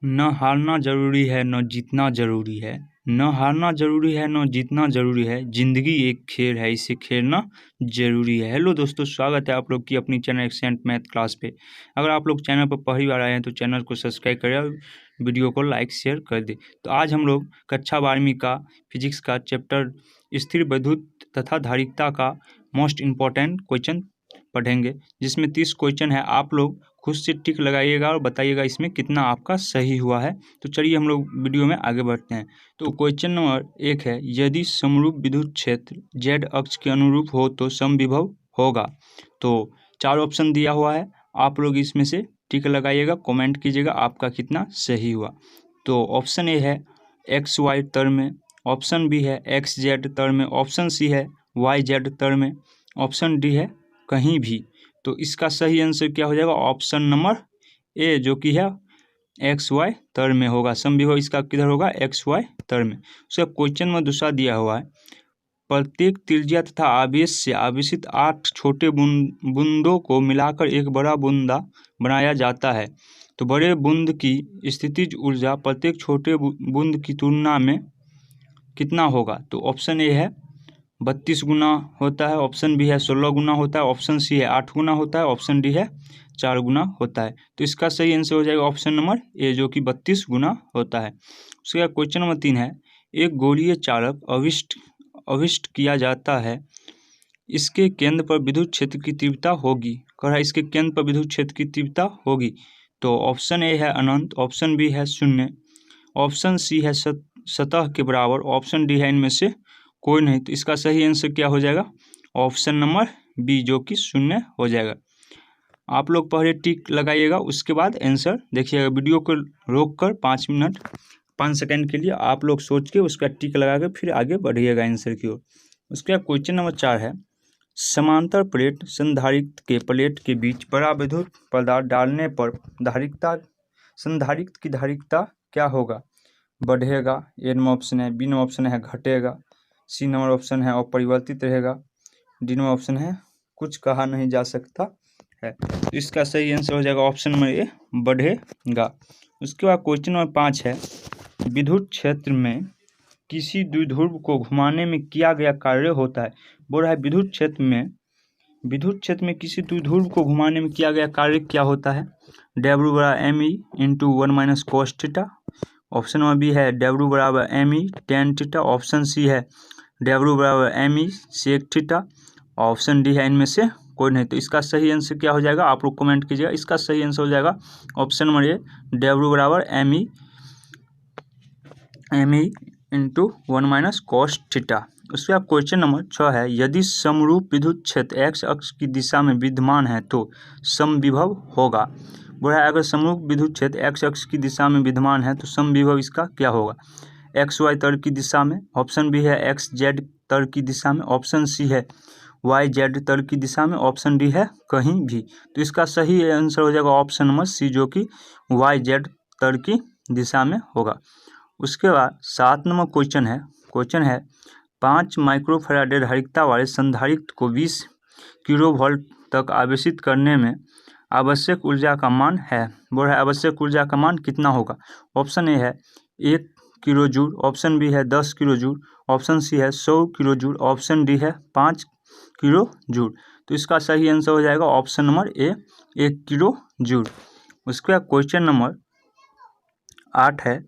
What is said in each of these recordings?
न हारना ज़रूरी है न जीतना ज़रूरी है, न हारना ज़रूरी है न जीतना ज़रूरी है, ज़िंदगी एक खेल है इसे खेलना ज़रूरी है। हेलो दोस्तों, स्वागत है आप लोग की अपनी चैनल एक्सेंट मैथ क्लास पे। अगर आप लोग चैनल पर पहली बार आए हैं तो चैनल को सब्सक्राइब करें और वीडियो को लाइक शेयर कर दें। तो आज हम लोग कक्षा 12वीं का फिजिक्स का चैप्टर स्थिर वैद्युत तथा धारिकता का मोस्ट इम्पॉर्टेंट क्वेश्चन पढ़ेंगे, जिसमें 30 क्वेश्चन है। आप लोग खुद से टिक लगाइएगा और बताइएगा इसमें कितना आपका सही हुआ है। तो चलिए हम लोग वीडियो में आगे बढ़ते हैं। तो क्वेश्चन नंबर 1 है, यदि समरूप विद्युत क्षेत्र जेड अक्ष के अनुरूप हो तो समविभव होगा। तो 4 ऑप्शन दिया हुआ है, आप लोग इसमें से टिक लगाइएगा, कमेंट कीजिएगा आपका कितना सही हुआ। तो ऑप्शन ए है एक्स वाई तल में, ऑप्शन बी है एक्स जेड तल में, ऑप्शन सी है वाई जेड तल में, ऑप्शन डी है कहीं भी। तो इसका सही आंसर क्या हो जाएगा? ऑप्शन नंबर ए, जो कि है एक्स वाई तल में होगा। समविभव इसका किधर होगा? एक्स वाई तल में। उसका क्वेश्चन में दूसरा दिया हुआ है, प्रत्येक त्रिज्या तथा आवेश से आवेशित 8 छोटे बूंदों को मिलाकर एक बड़ा बूंदा बनाया जाता है। तो बड़े बूंद की स्थितिज ऊर्जा प्रत्येक छोटे बूंद की तुलना में कितना होगा? तो ऑप्शन ए है 32 गुना होता है, ऑप्शन बी है 16 गुना होता है, ऑप्शन सी है 8 गुना होता है, ऑप्शन डी है 4 गुना होता है। तो इसका सही आंसर हो जाएगा ऑप्शन नंबर ए, जो कि 32 गुना होता है। उसके बाद क्वेश्चन नंबर 3 है, एक गोलीय चालक अविष्ट किया जाता है, इसके केंद्र पर विद्युत क्षेत्र की तीव्रता होगी। कह रहा है इसके केंद्र पर विद्युत क्षेत्र की तीव्रता होगी। तो ऑप्शन ए है अनंत, ऑप्शन बी है शून्य, ऑप्शन सी है सतह के बराबर, ऑप्शन डी है इनमें से कोई नहीं। तो इसका सही आंसर क्या हो जाएगा? ऑप्शन नंबर बी, जो कि शून्य हो जाएगा। आप लोग पहले टिक लगाइएगा, उसके बाद आंसर देखिएगा। वीडियो को रोक कर 5 सेकंड के लिए आप लोग सोच के उसका टिक लगा के फिर आगे बढ़िएगा आंसर की ओर। उसके बाद क्वेश्चन नंबर 4 है, समांतर प्लेट संधारित्र के प्लेट के बीच बड़ा विद्युत पदार्थ डालने पर संधारित्र की धारिकता क्या होगा? बढ़ेगा, ए नंबर ऑप्शन है, बी नंबर ऑप्शन है घटेगा, सी नंबर ऑप्शन है अपरिवर्तित रहेगा, डी नंबर ऑप्शन है कुछ कहा नहीं जा सकता है। तो इसका सही आंसर हो जाएगा ऑप्शन नंबर ए, बढ़ेगा। उसके बाद क्वेश्चन नंबर 5 है, विद्युत क्षेत्र में किसी द्विध्रुव को घुमाने में किया गया कार्य होता है। बोल रहा है विद्युत क्षेत्र में किसी द्विध्रुव को घुमाने में किया गया कार्य क्या होता है? डब्ल्यू बराबर M E into 1 - cos theta, option number B है डब्ल्यू बराबर M E tan theta, option C है डब्ल्यू बराबर M E sec theta, option D है इनमें से कोई नहीं। तो इसका सही आंसर क्या हो जाएगा? आप लोग कमेंट कीजिएगा। इसका सही आंसर हो जाएगा ऑप्शन नंबर ए, डब्ल्यू बराबर M E into 1 - cos theta. उसके बाद क्वेश्चन नंबर 6 है, यदि समरूप विद्युत क्षेत्र एक्स अक्ष की दिशा में विद्यमान है तो समविभव होगा। बोला है अगर समरूप विद्युत क्षेत्र एक्स अक्ष की दिशा में विद्यमान है तो समविभव इसका क्या होगा? एक्स वाई तल की दिशा में, ऑप्शन बी है एक्स जेड तल की दिशा में, ऑप्शन सी है वाई जेड तल की दिशा में, ऑप्शन डी है कहीं भी। तो इसका सही आंसर हो जाएगा ऑप्शन नंबर सी, जो कि वाई जेड तल की दिशा में होगा। उसके बाद 7 नंबर क्वेश्चन है 5 माइक्रोफैराडे धारिकता वाले संधारित्र को 20 किलोवोल्ट तक आवेशित करने में आवश्यक ऊर्जा का मान है। बोल रहा है आवश्यक ऊर्जा का मान कितना होगा? ऑप्शन ए है 1 किलो जूल, ऑप्शन बी है 10 किलो जूल, ऑप्शन सी है 100 किलो जूल, ऑप्शन डी है 5 किलो जूल। तो इसका सही आंसर हो जाएगा ऑप्शन नंबर ए, 1 किलो जूल। उसके बाद क्वेश्चन नंबर 8 है,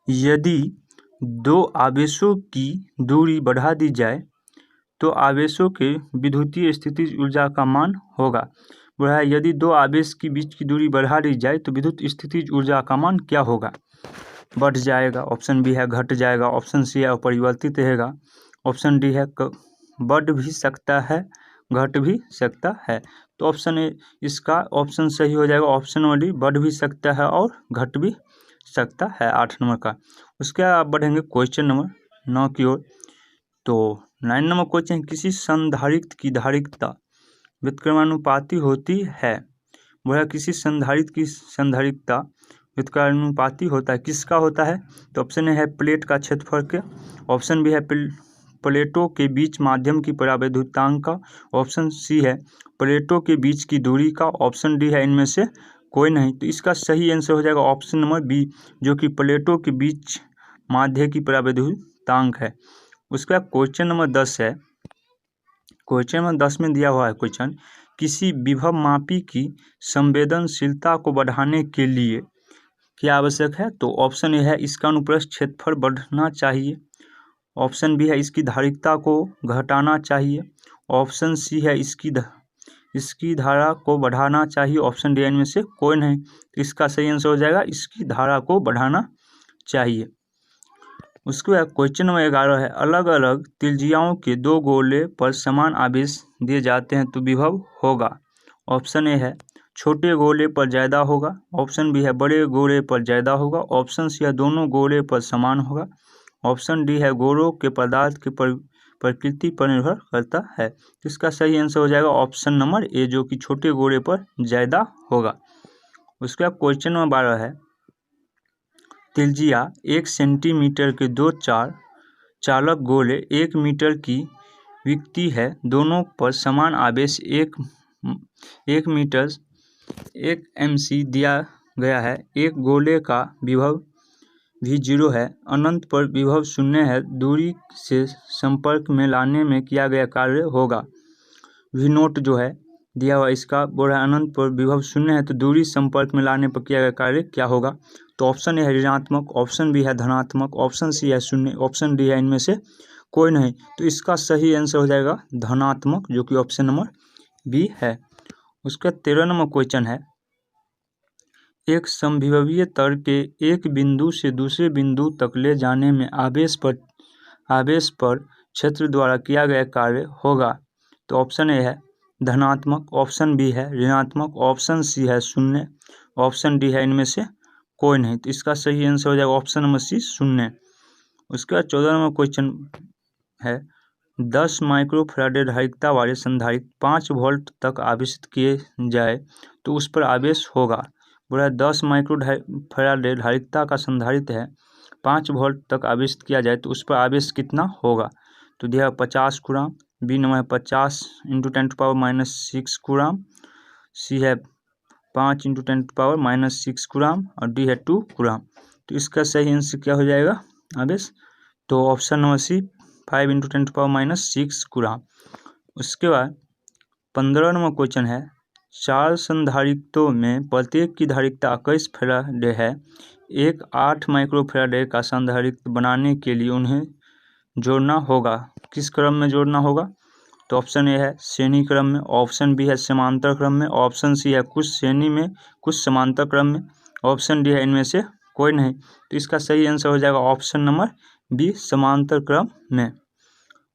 यदि दो आवेशों की दूरी बढ़ा दी जाए तो आवेशों के विद्युतीय स्थितिज ऊर्जा का मान होगा। बोला है यदि दो आवेश की बीच की दूरी बढ़ा दी जाए तो विद्युत स्थितिज ऊर्जा का मान क्या होगा? बढ़ जाएगा, ऑप्शन बी है घट जाएगा, ऑप्शन सी है अपरिवर्तित रहेगा, ऑप्शन डी है बढ़ भी सकता है घट भी सकता है। तो ऑप्शन ए इसका ऑप्शन सही हो जाएगा, ऑप्शन नंबर डी बढ़ भी सकता है और घट भी सकता है 8 नंबर का। उसके बाद बढ़ेंगे क्वेश्चन नंबर 9 की ओर। तो 9 नंबर क्वेश्चन, किसी संधारित्र की धारिकता व्युत्क्रमानुपाती होती है। बोला किसी संधारित्र की संधारिकता व्युत्क्रमानुपाती होता है, किसका होता है? तो ऑप्शन ए है प्लेट का क्षेत्रफल के, ऑप्शन बी है प्लेटों के बीच माध्यम की परावैद्युतांक का, ऑप्शन सी है प्लेटों के बीच की दूरी का, ऑप्शन डी है इनमें से कोई नहीं। तो इसका सही आंसर हो जाएगा ऑप्शन नंबर बी, जो कि प्लेटों के बीच माध्य की परावैद्युतांक है। उसके बाद क्वेश्चन नंबर 10 है। क्वेश्चन नंबर 10 में दिया हुआ है क्वेश्चन, किसी विभव मापी की संवेदनशीलता को बढ़ाने के लिए क्या आवश्यक है? तो ऑप्शन ए है इसका अनुप्रस्थ क्षेत्रफल बढ़ना चाहिए। ऑप्शन बी है इसकी धारिता को घटाना चाहिए। ऑप्शन सी है इसकी धारा को बढ़ाना चाहिए। ऑप्शन डी इनमें से कोई नहीं। तो इसका सही आंसर हो जाएगा इसकी धारा को बढ़ाना चाहिए। उसके बाद क्वेश्चन नंबर 11 है, अलग अलग त्रिज्याओं के दो गोले पर समान आवेश दिए जाते हैं तो विभव होगा। ऑप्शन ए है छोटे गोले पर ज़्यादा होगा। ऑप्शन बी है बड़े गोले पर ज़्यादा होगा। ऑप्शन सी है दोनों गोले पर समान होगा। ऑप्शन डी है गोलों के पदार्थ के प्रकृति पर निर्भर करता है। तो इसका सही आंसर हो जाएगा ऑप्शन नंबर ए, जो कि छोटे गोले पर ज़्यादा होगा। उसके बाद क्वेश्चन नंबर 12 है, त्रिज्या 1 सेंटीमीटर के दो चालक गोले 1 मीटर की विकृति है, दोनों पर समान आवेश 1 मीटर 1 mc दिया गया है। एक गोले का विभव भी 0 है, अनंत पर विभव 0 है, दूरी से संपर्क में लाने में किया गया कार्य होगा। वी नोट जो है दिया हुआ इसका बोल रहा है अनंत पर विभव 0 है तो दूरी संपर्क में लाने पर किया गया कार्य क्या होगा? तो ऑप्शन ए है ऋणात्मक, ऑप्शन बी है धनात्मक, ऑप्शन सी है 0, ऑप्शन डी है इनमें से कोई नहीं। तो इसका सही आंसर हो जाएगा धनात्मक, जो कि ऑप्शन नंबर बी है। उसका 13 नंबर क्वेश्चन है, एक समविभवीय तार के एक बिंदु से दूसरे बिंदु तक ले जाने में आवेश पर क्षेत्र द्वारा किया गया कार्य होगा। तो ऑप्शन ए है धनात्मक, ऑप्शन बी है ऋणात्मक, ऑप्शन सी है 0, ऑप्शन डी है इनमें से कोई नहीं। तो इसका सही आंसर हो जाएगा ऑप्शन नंबर सी 0। उसके बाद 14 नंबर क्वेश्चन है, 10 माइक्रोफैराडे धारिता वाले संधारित्र 5 वोल्ट तक आवेशित किए जाए तो उस पर आवेश होगा। बोला 10 माइक्रोफैराडे धारिता का संधारित्र है, 5 वोल्ट तक आवेशित किया जाए तो उस पर आवेश कितना होगा? तो दिया 50 कूलम, बी नंबर है 50 × 10⁻⁻6 कूलम, सी है 5 × 10⁻⁻6 कूलम और डी है 2 कूलम। तो इसका सही आंसर क्या हो जाएगा आवेश? तो ऑप्शन नंबर सी 5 × 10⁻⁻6 कूलम। उसके बाद 15 नंबर क्वेश्चन है, 4 संधारित्रों में प्रत्येक की धारिता 21 फैराडे है। एक 8 माइक्रोफैराडे का संधारित्र बनाने के लिए उन्हें जोड़ना होगा। किस क्रम में जोड़ना होगा? तो ऑप्शन ए है श्रेणी क्रम में, ऑप्शन बी है समांतर क्रम में, ऑप्शन सी है कुछ श्रेणी में कुछ समांतर क्रम में, ऑप्शन डी है इनमें से कोई नहीं। तो इसका सही आंसर हो जाएगा ऑप्शन नंबर बी समांतर क्रम में।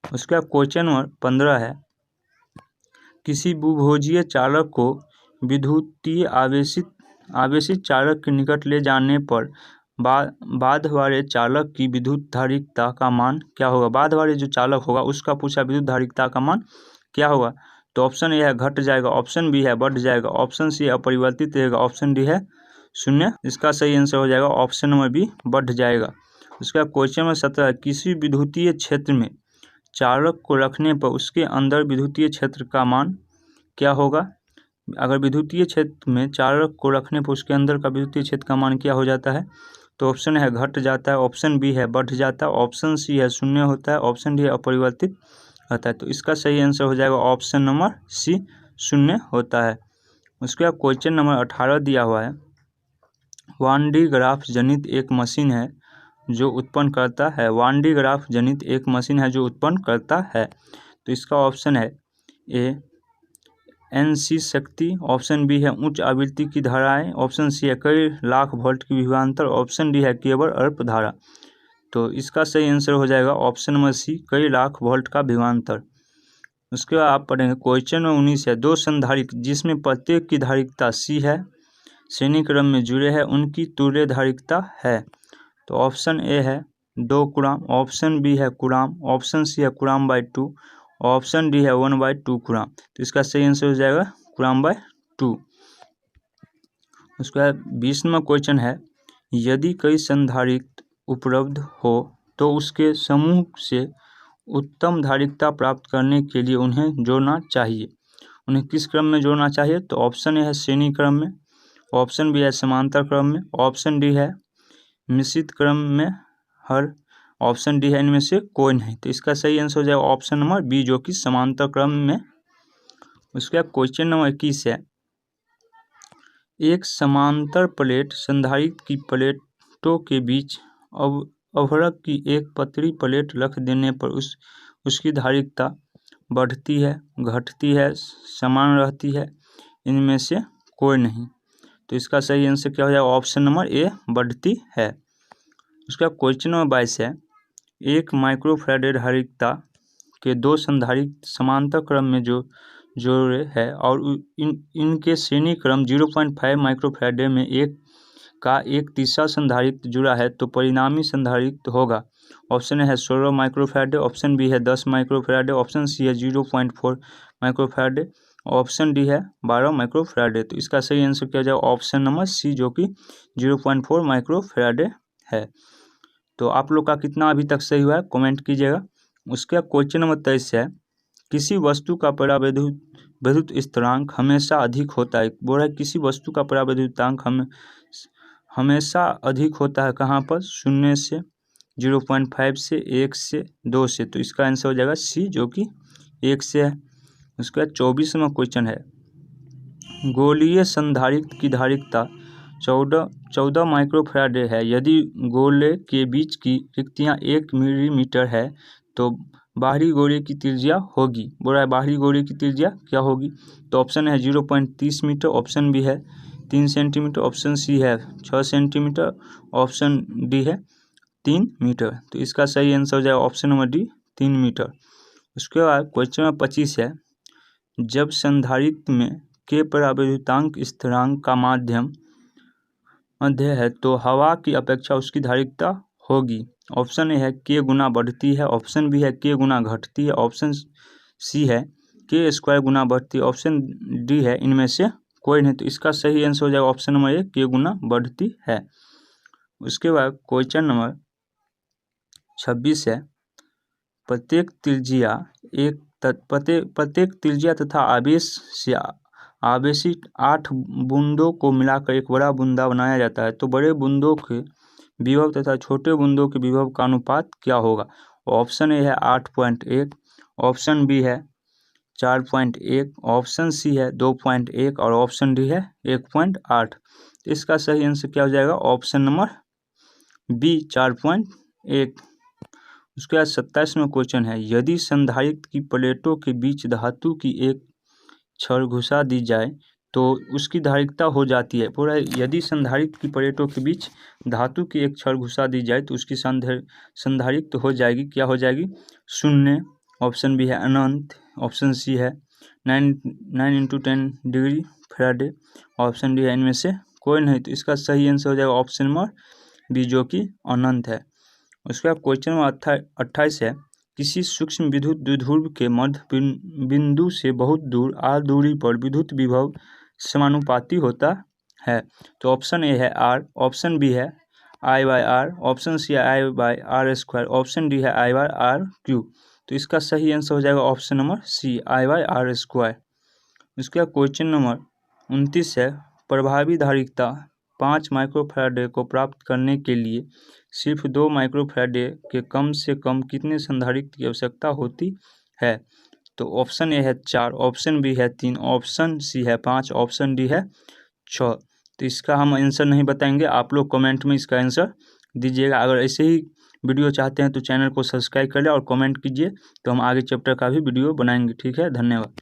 उसके बाद क्वेश्चन नंबर 15 है, किसी बहुभुजीय चालक को विद्युतीय आवेशित चालक के निकट ले जाने पर बाध वाले चालक की विद्युत धारिता का मान क्या होगा? बाध वाले जो चालक होगा उसका पूछा विद्युत धारिता का मान क्या होगा? तो ऑप्शन ए है घट जाएगा, ऑप्शन बी है बढ़ जाएगा, ऑप्शन सी अपरिवर्तित रहेगा, ऑप्शन डी है 0। इसका सही आंसर हो जाएगा ऑप्शन नंबर बी बढ़ जाएगा। उसका क्वेश्चन नंबर 17, किसी विद्युतीय क्षेत्र में चालक को रखने पर उसके अंदर विद्युतीय क्षेत्र का मान क्या होगा? अगर विद्युतीय क्षेत्र में चालक को रखने पर उसके अंदर का विद्युतीय क्षेत्र का मान क्या हो जाता है? तो ऑप्शन है घट जाता है, ऑप्शन बी है बढ़ जाता है, ऑप्शन सी है 0 होता है, ऑप्शन डी है अपरिवर्तित होता है। तो इसका सही आंसर हो जाएगा ऑप्शन नंबर सी 0 होता है। उसके बाद क्वेश्चन नंबर 18 दिया हुआ है, वान डी ग्राफ जनित एक मशीन है जो उत्पन्न करता है। वान डी ग्राफ जनित एक मशीन है जो उत्पन्न करता है। तो इसका ऑप्शन है ए NC शक्ति, ऑप्शन बी है उच्च आवृत्ति की धाराएं, ऑप्शन सी है कई लाख वोल्ट की विभवांतर, ऑप्शन डी है केवल अल्प धारा। तो इसका सही आंसर हो जाएगा ऑप्शन नंबर सी कई लाख वोल्ट का विभवांतर। उसके बाद आप पढ़ेंगे क्वेश्चन नंबर 19 है, दो संधारित्र जिसमें प्रत्येक की धारिता सी है, श्रेणी क्रम में जुड़े हैं, उनकी तुल्य धारिता है। तो ऑप्शन ए है 2 कूलम, ऑप्शन बी है कूलम, ऑप्शन सी है कूलम/2, ऑप्शन डी है 1/2 कूलम। तो इसका सही आंसर हो जाएगा कूलम/2। उसके बाद 20 नंबर क्वेश्चन है, यदि कई संधारित्र उपलब्ध हो तो उसके समूह से उत्तम धारिता प्राप्त करने के लिए उन्हें जोड़ना चाहिए। उन्हें किस क्रम में जोड़ना चाहिए? तो ऑप्शन ए है श्रेणी क्रम में, ऑप्शन बी है समांतर क्रम में, ऑप्शन डी है मिश्रित क्रम में हर, ऑप्शन डी है इनमें से कोई नहीं। तो इसका सही आंसर हो जाएगा ऑप्शन नंबर बी जो कि समांतर क्रम में। उसके बाद क्वेश्चन नंबर 21 है, एक समांतर प्लेट संधारित्र की प्लेटों के बीच अवरक की एक पतली प्लेट रख देने पर उसकी धारिता बढ़ती है, घटती है, समान रहती है, इनमें से कोई नहीं। तो इसका सही आंसर क्या हो जाएगा ऑप्शन नंबर ए बढ़ती है। उसका क्वेश्चन नंबर 22 है, एक माइक्रोफैराड धारिता के दो संधारित्र समांतर क्रम में जोड़े है और इनके श्रेणी क्रम 0.5 माइक्रोफैराड में एक तीसरा संधारित्र जुड़ा है तो परिणामी संधारित्र होगा। ऑप्शन है 16 माइक्रोफैराड, ऑप्शन बी है 10 माइक्रोफैराड, ऑप्शन सी है 0.4 माइक्रोफैराड, ऑप्शन डी है 12 माइक्रोफैराड। तो इसका सही आंसर क्या हो जाएगा ऑप्शन नंबर सी जो कि 0.4 माइक्रोफैराड है। तो आप लोग का कितना अभी तक सही हुआ है कमेंट कीजिएगा। उसके क्वेश्चन नंबर 23 है, किसी वस्तु का परावैद्युत स्थिरांक हमेशा अधिक होता है। बोल रहा है किसी वस्तु का परावैद्युतांक हमेशा अधिक होता है कहाँ पर, 0 से, 0.5 से, 1 से, 2 से। तो इसका आंसर हो जाएगा सी जो कि 1 से है। उसके बाद 24वां क्वेश्चन है, गोलीय संधारित्र की धारिता 14 माइक्रोफैराड है। यदि गोले के बीच की रिक्तियाँ 1 मिलीमीटर है तो बाहरी गोले की त्रिज्या होगी। बोल रहा है बाहरी गोले की त्रिज्या क्या होगी। तो ऑप्शन है 0.30 मीटर, ऑप्शन बी है 3 सेंटीमीटर, ऑप्शन सी है 6 सेंटीमीटर, ऑप्शन डी है 3 मीटर। तो इसका सही आंसर हो जाएगा ऑप्शन नंबर डी 3 मीटर। उसके बाद क्वेश्चन नंबर 25 है, जब संधारित्र में के परावैद्युतांक स्थिरांक का मध्य है तो हवा की अपेक्षा उसकी धारिता होगी। ऑप्शन ए है के गुना बढ़ती है, ऑप्शन बी है के गुना घटती है, ऑप्शन सी है के स्क्वायर गुना बढ़ती है, ऑप्शन डी है इनमें से कोई नहीं। तो इसका सही आंसर हो जाएगा ऑप्शन नंबर ए के गुना बढ़ती है। उसके बाद क्वेश्चन नंबर 26 है, प्रत्येक त्रिज्या तथा आवेश से आवेशित 8 बूंदों को मिलाकर एक बड़ा बूंदा बनाया जाता है। तो बड़े बूंदों के विभव तथा छोटे बूंदों के विभव का अनुपात क्या होगा। ऑप्शन ए है 8.1, ऑप्शन बी है 4.1, ऑप्शन सी है 2.1 और ऑप्शन डी है 1.8। इसका सही आंसर क्या हो जाएगा ऑप्शन नंबर बी 4.1। उसके बाद 27वां क्वेश्चन है, यदि संधारित्र की प्लेटों के बीच धातु की एक छड़ घुसा दी जाए तो उसकी धारिता हो जाती है। पूरा यदि संधारित्र की प्लेटों के बीच धातु की एक छड़ घुसा दी जाए तो उसकी संधारित्र हो जाएगी क्या हो जाएगी 0, ऑप्शन बी है अनंत, ऑप्शन सी है 9 × 10 डिग्री फैराड, ऑप्शन डी है इनमें से कोई नहीं। तो इसका सही आंसर हो जाएगा ऑप्शन नंबर बी जो कि अनंत है। उसके बाद क्वेश्चन नंबर 28 है, किसी सूक्ष्म विद्युत द्विध्रुव के मध्य बिंदु से बहुत दूर r दूरी पर विद्युत विभव समानुपाती होता है। तो ऑप्शन ए है r, ऑप्शन बी है I/r, ऑप्शन सी है I/r², ऑप्शन डी है I/r³। तो इसका सही आंसर हो जाएगा ऑप्शन नंबर सी I/r²। इसका क्वेश्चन नंबर 29 है, प्रभावी धारिता 5 माइक्रोफैराड को प्राप्त करने के लिए सिर्फ 2 माइक्रोफैराड के कम से कम कितने संधारित्र की आवश्यकता होती है। तो ऑप्शन ए है 4, ऑप्शन बी है 3, ऑप्शन सी है 5, ऑप्शन डी है 6। तो इसका हम आंसर नहीं बताएंगे, आप लोग कमेंट में इसका आंसर दीजिएगा। अगर ऐसे ही वीडियो चाहते हैं तो चैनल को सब्सक्राइब कर लें और कमेंट कीजिए, तो हम आगे चैप्टर का भी वीडियो बनाएंगे। ठीक है, धन्यवाद।